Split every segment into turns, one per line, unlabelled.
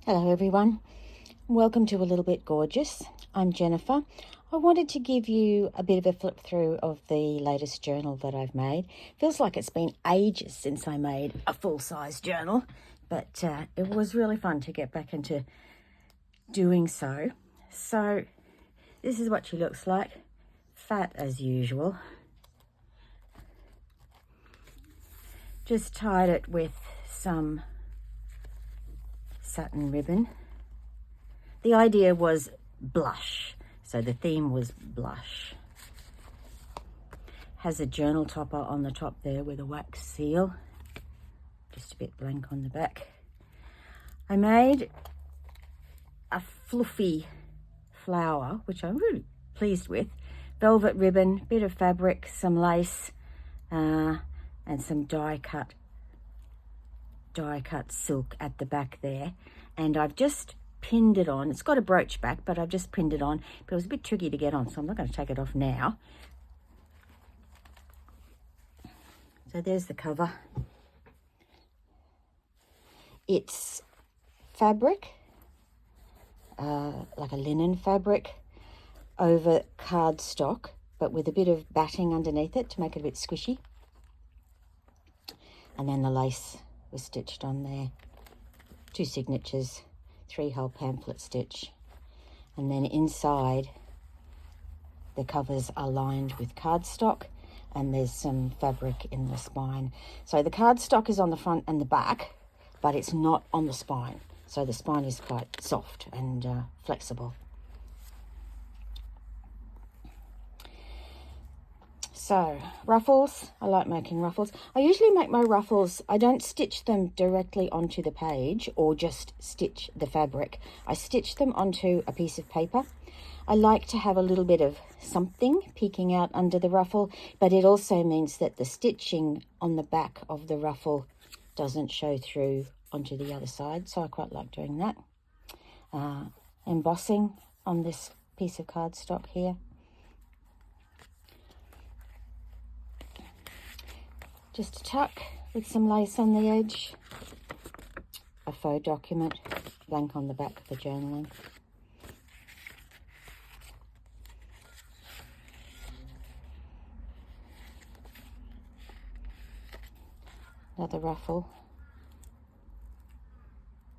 Hello everyone, welcome to A Little Bit Gorgeous. I'm Jennifer. I wanted to give you a bit of a flip through of the latest journal that I've made. Feels like it's been ages since I made a full-size journal, but it was really fun to get back into doing so. So this is what she looks like, fat as usual. Just tied it with some satin ribbon. The idea was blush, so the theme was blush. Has a journal topper on the top there with a wax seal, just a bit blank on the back. I made a fluffy flower, which I'm really pleased with. Velvet ribbon, bit of fabric, some lace, and some die cut silk at the back there. And I've just pinned it on. It's got a brooch back, but I've just pinned it on. But it was a bit tricky to get on, so I'm not going to take it off now. So there's the cover. It's fabric, like a linen fabric, over cardstock, but with a bit of batting underneath it to make it a bit squishy. And then the lace was stitched on there. 2 signatures, 3-hole pamphlet stitch. And then inside, the covers are lined with cardstock, and there's some fabric in the spine. So the cardstock is on the front and the back, but it's not on the spine. So the spine is quite soft and flexible. So ruffles, I like making ruffles. I usually make my ruffles, I don't stitch them directly onto the page or just stitch the fabric. I stitch them onto a piece of paper. I like to have a little bit of something peeking out under the ruffle, but it also means that the stitching on the back of the ruffle doesn't show through onto the other side, so I quite like doing that. Embossing on this piece of cardstock here. Just a tuck with some lace on the edge. A faux document, blank on the back for journaling. Another ruffle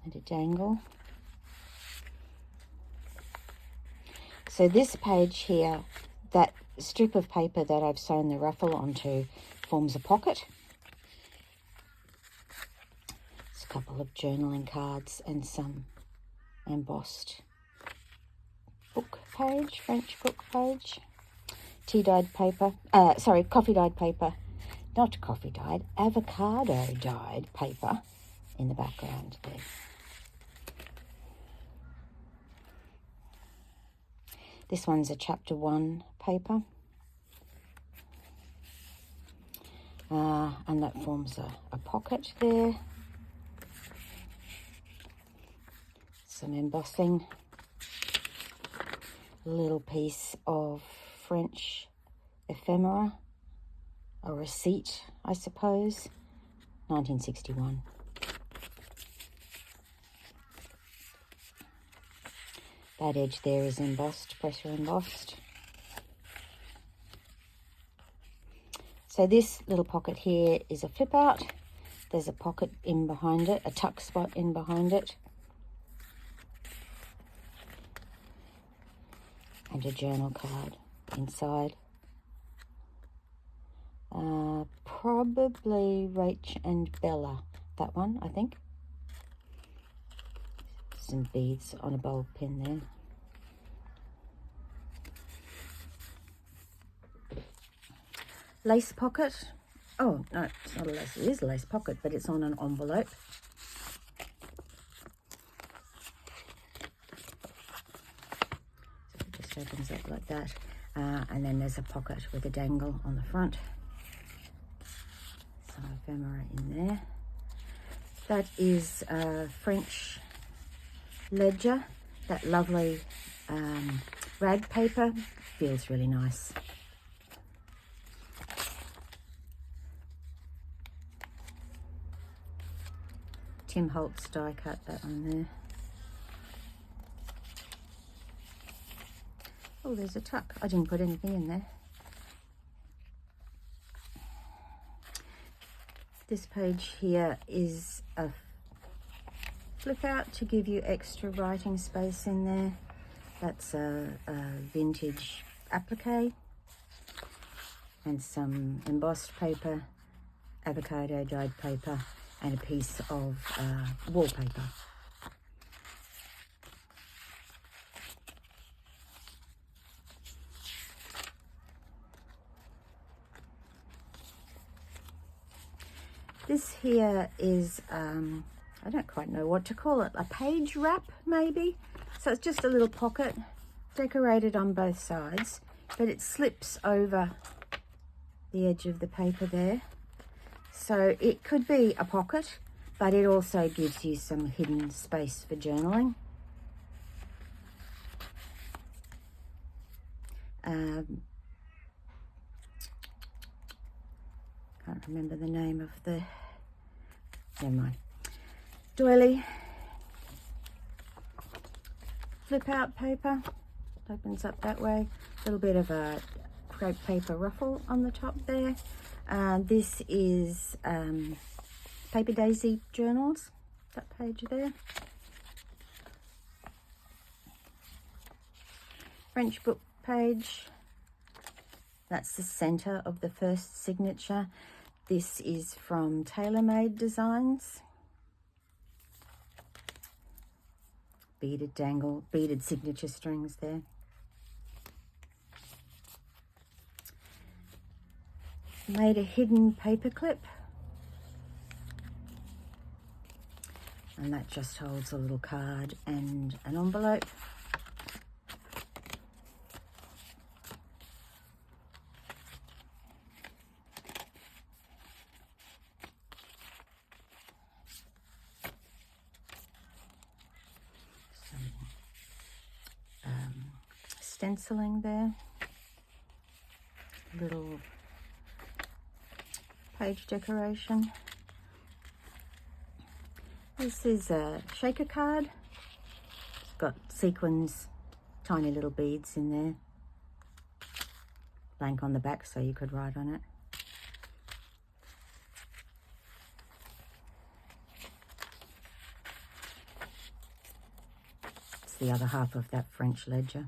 and a dangle. So this page here, that strip of paper that I've sewn the ruffle onto forms a pocket. It's a couple of journaling cards and some embossed book page, French book page. Tea-dyed paper, coffee-dyed paper. Not coffee-dyed, avocado-dyed paper in the background there. This one's a chapter 1 paper. And that forms a pocket there. Some embossing. A little piece of French ephemera. A receipt, I suppose. 1961. That edge there is embossed, pressure embossed. So this little pocket here is a flip out. There's a pocket in behind it, a tuck spot in behind it. And a journal card inside. Probably Rach and Bella, that one, I think. Some beads on a bulb pin there. Lace pocket. Oh, no, it's not a lace. It is a lace pocket, but it's on an envelope. So it just opens up like that. And then there's a pocket with a dangle on the front. Some ephemera in there. That is French ledger. That lovely rag paper. Feels really nice. Tim Holtz die cut that one there. Oh, there's a tuck. I didn't put anything in there. This page here is a flip out to give you extra writing space in there. That's a vintage applique and some embossed paper, avocado dyed paper, and a piece of wallpaper. This here is, I don't quite know what to call it, a page wrap maybe. So it's just a little pocket decorated on both sides, but it slips over the edge of the paper there. So it could be a pocket, but it also gives you some hidden space for journaling. Can't remember the name of the, never mind. Doily flip out paper, opens up that way. A little bit of a crepe paper ruffle on the top there. This is Paper Daisy journals, that page there. French book page, that's the center of the first signature. This is from Tailor-Made Designs. Beaded dangle, beaded signature strings there. Made a hidden paper clip. And that just holds a little card and an envelope. Stenciling there, little page decoration. This is a shaker card. It's got sequins, tiny little beads in there. Blank on the back so you could write on it. It's the other half of that French ledger.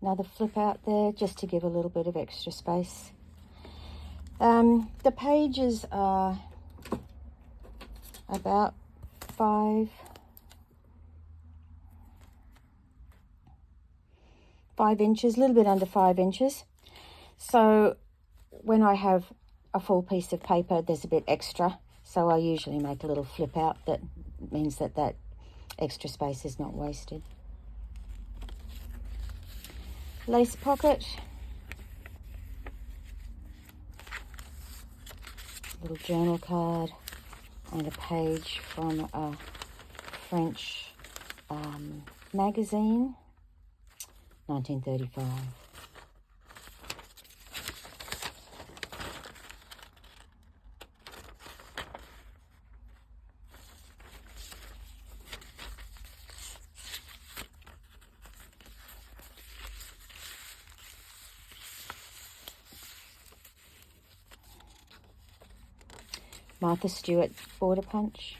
Another flip out there just to give a little bit of extra space. The pages are about 5 inches, a little bit under 5 inches. So when I have a full piece of paper, there's a bit extra. So I usually make a little flip out that means that that extra space is not wasted. Lace pocket, little journal card, and a page from a French magazine, 1935. Martha Stewart border punch.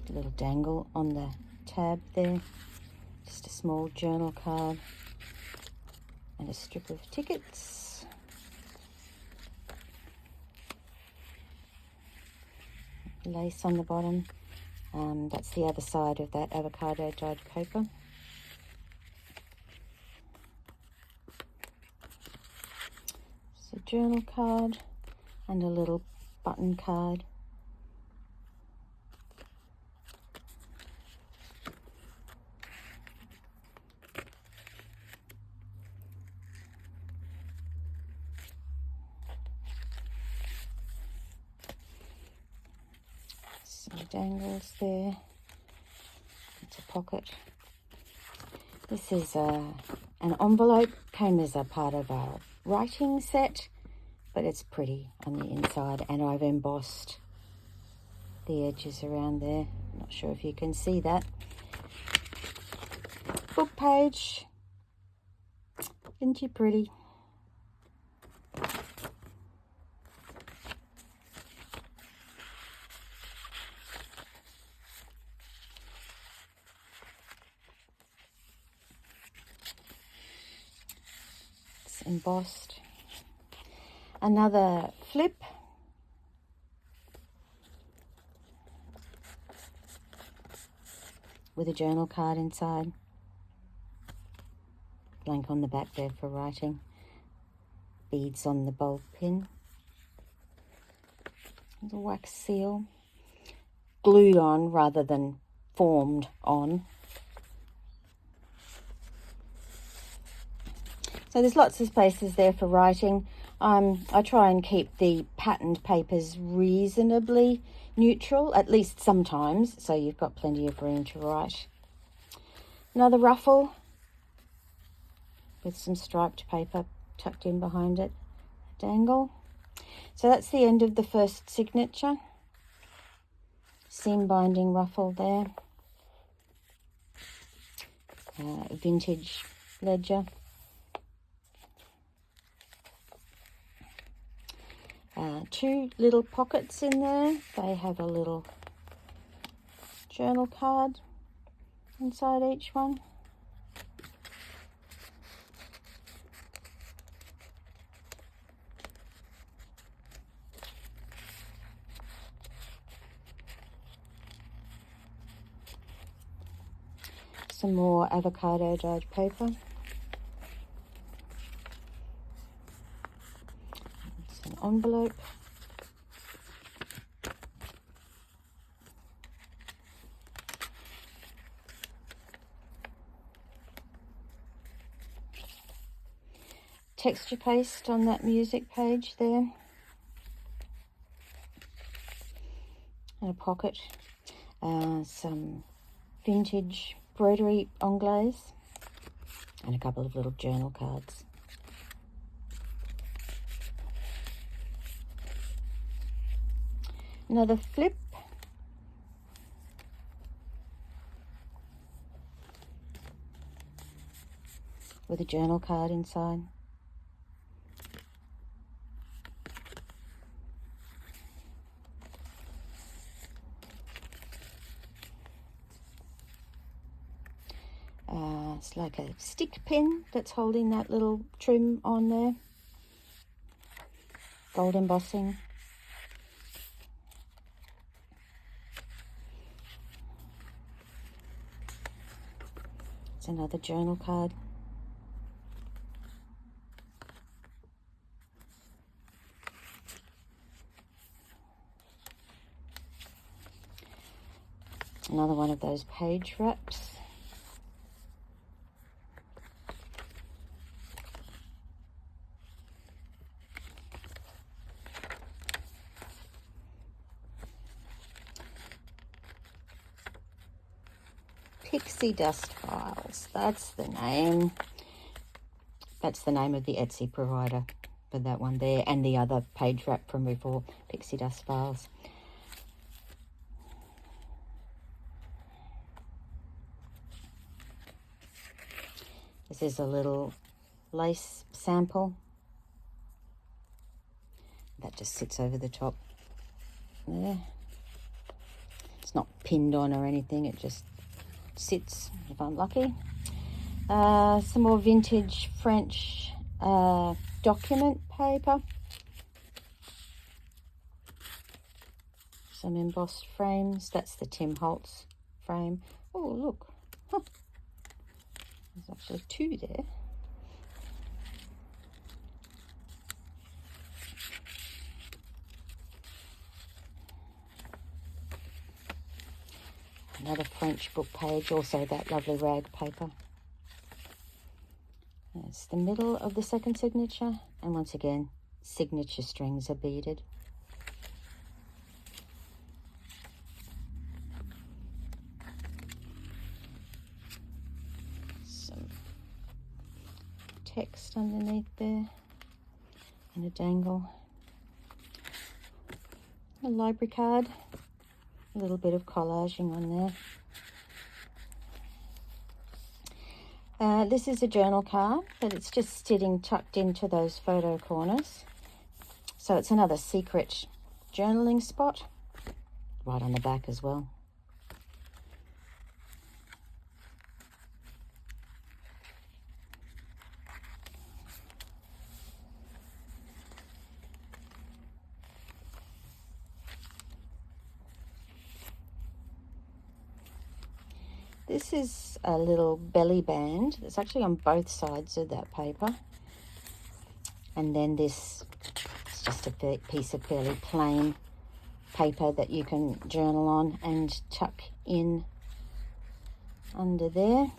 A little dangle on the tab there. Just a small journal card and a strip of tickets. Lace on the bottom. That's the other side of that avocado dyed paper. A journal card and a little button card. Some dangles there. It's a pocket. This is an envelope, came as a part of our writing set, but it's pretty on the inside, and I've embossed the edges around there. Not sure if you can see that. Book page. Isn't she pretty? It's embossed. Another flip. With a journal card inside. Blank on the back there for writing. Beads on the bulb pin. The wax seal. Glued on rather than formed on. So there's lots of spaces there for writing. I try and keep the patterned papers reasonably neutral, at least sometimes, so you've got plenty of room to write. Another ruffle with some striped paper tucked in behind it. Dangle. So that's the end of the first signature. Seam binding ruffle there. Vintage ledger. Two little pockets in there. They have a little journal card inside each one. Some more avocado dyed paper. It's an envelope. Texture paste on that music page there. And a pocket. Some vintage embroidery anglaise. And a couple of little journal cards. Another flip. With a journal card inside. It's like a stick pin that's holding that little trim on there. Gold embossing. It's another journal card. Another one of those page wraps. Pixie Dust Files, that's the name. That's the name of the Etsy provider for that one there, and the other page wrap from before, Pixie Dust Files. This is a little lace sample. That just sits over the top there. It's not pinned on or anything, it just sits if I'm lucky. Some more vintage French document paper. Some embossed frames. That's the Tim Holtz frame. Oh, look. Huh. There's actually two there. Another French book page, also that lovely rag paper. That's the middle of the second signature, and once again, signature strings are beaded. Some text underneath there, and a dangle. A library card. A little bit of collaging on there. This is a journal card, but it's just sitting tucked into those photo corners. So it's another secret journaling spot, right on the back as well. This is a little belly band that's actually on both sides of that paper. And then this is just a piece of fairly plain paper that you can journal on and tuck in under there.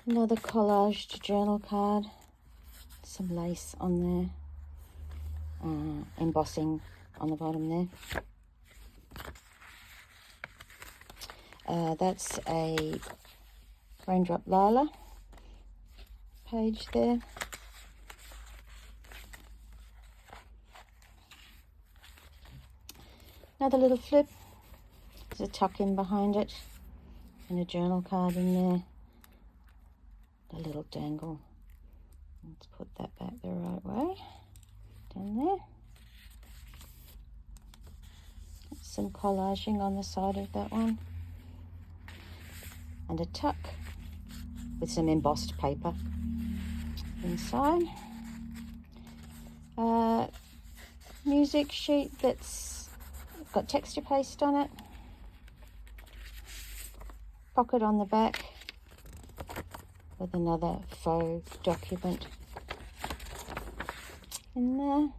Another collaged journal card, some lace on there, embossing on the bottom there. That's a Raindrop Lila page there. Another little flip, there's a tuck in behind it, and a journal card in there. A little dangle. Let's put that back the right way. Down there. Some collaging on the side of that one. And a tuck with some embossed paper inside. Music sheet that's got texture paste on it. Pocket on the back with another faux document in there.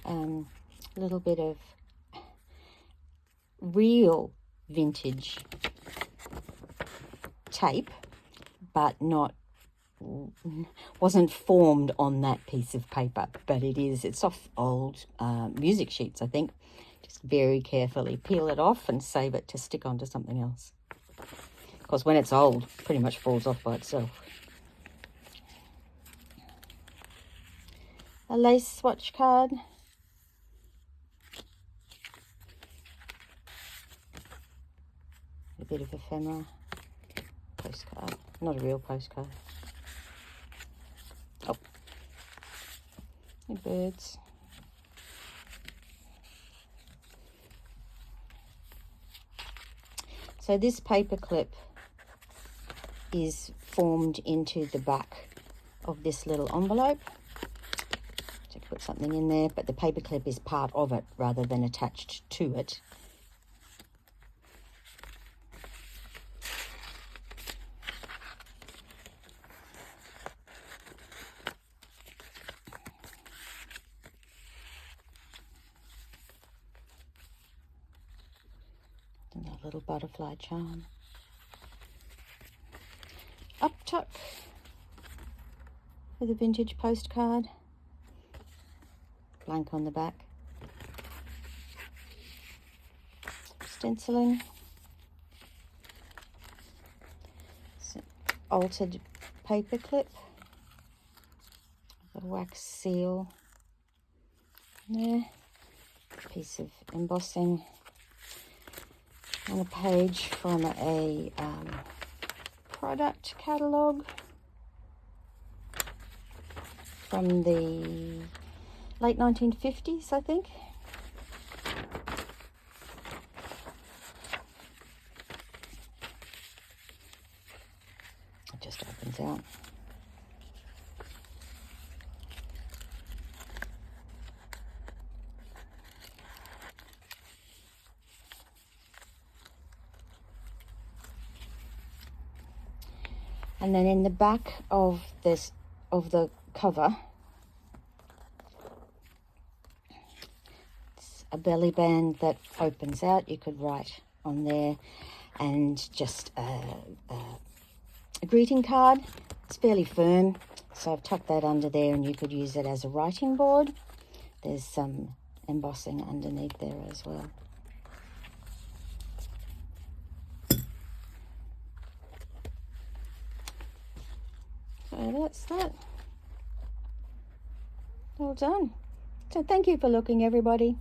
A little bit of real vintage tape, but wasn't formed on that piece of paper, but it's off old music sheets, I think. Just very carefully peel it off and save it to stick onto something else. Of course, when it's old, it pretty much falls off by itself. A lace swatch card. A bit of ephemera. Postcard. Not a real postcard. Oh, and birds. So this paper clip is formed into the back of this little envelope. To put something in there, but the paper clip is part of it rather than attached to it. Little butterfly charm. Up tuck with a vintage postcard. Blank on the back. Stenciling. Altered paper clip. A wax seal there. Piece of embossing. On a page from a product catalogue from the late 1950s, I think. It just opens out. And then in the back of the cover, it's a belly band that opens out. You could write on there, and just a greeting card. It's fairly firm, So I've tucked that under there, and you could use it as a writing board. There's some embossing underneath there as well. So that's that. All done. So thank you for looking, everybody.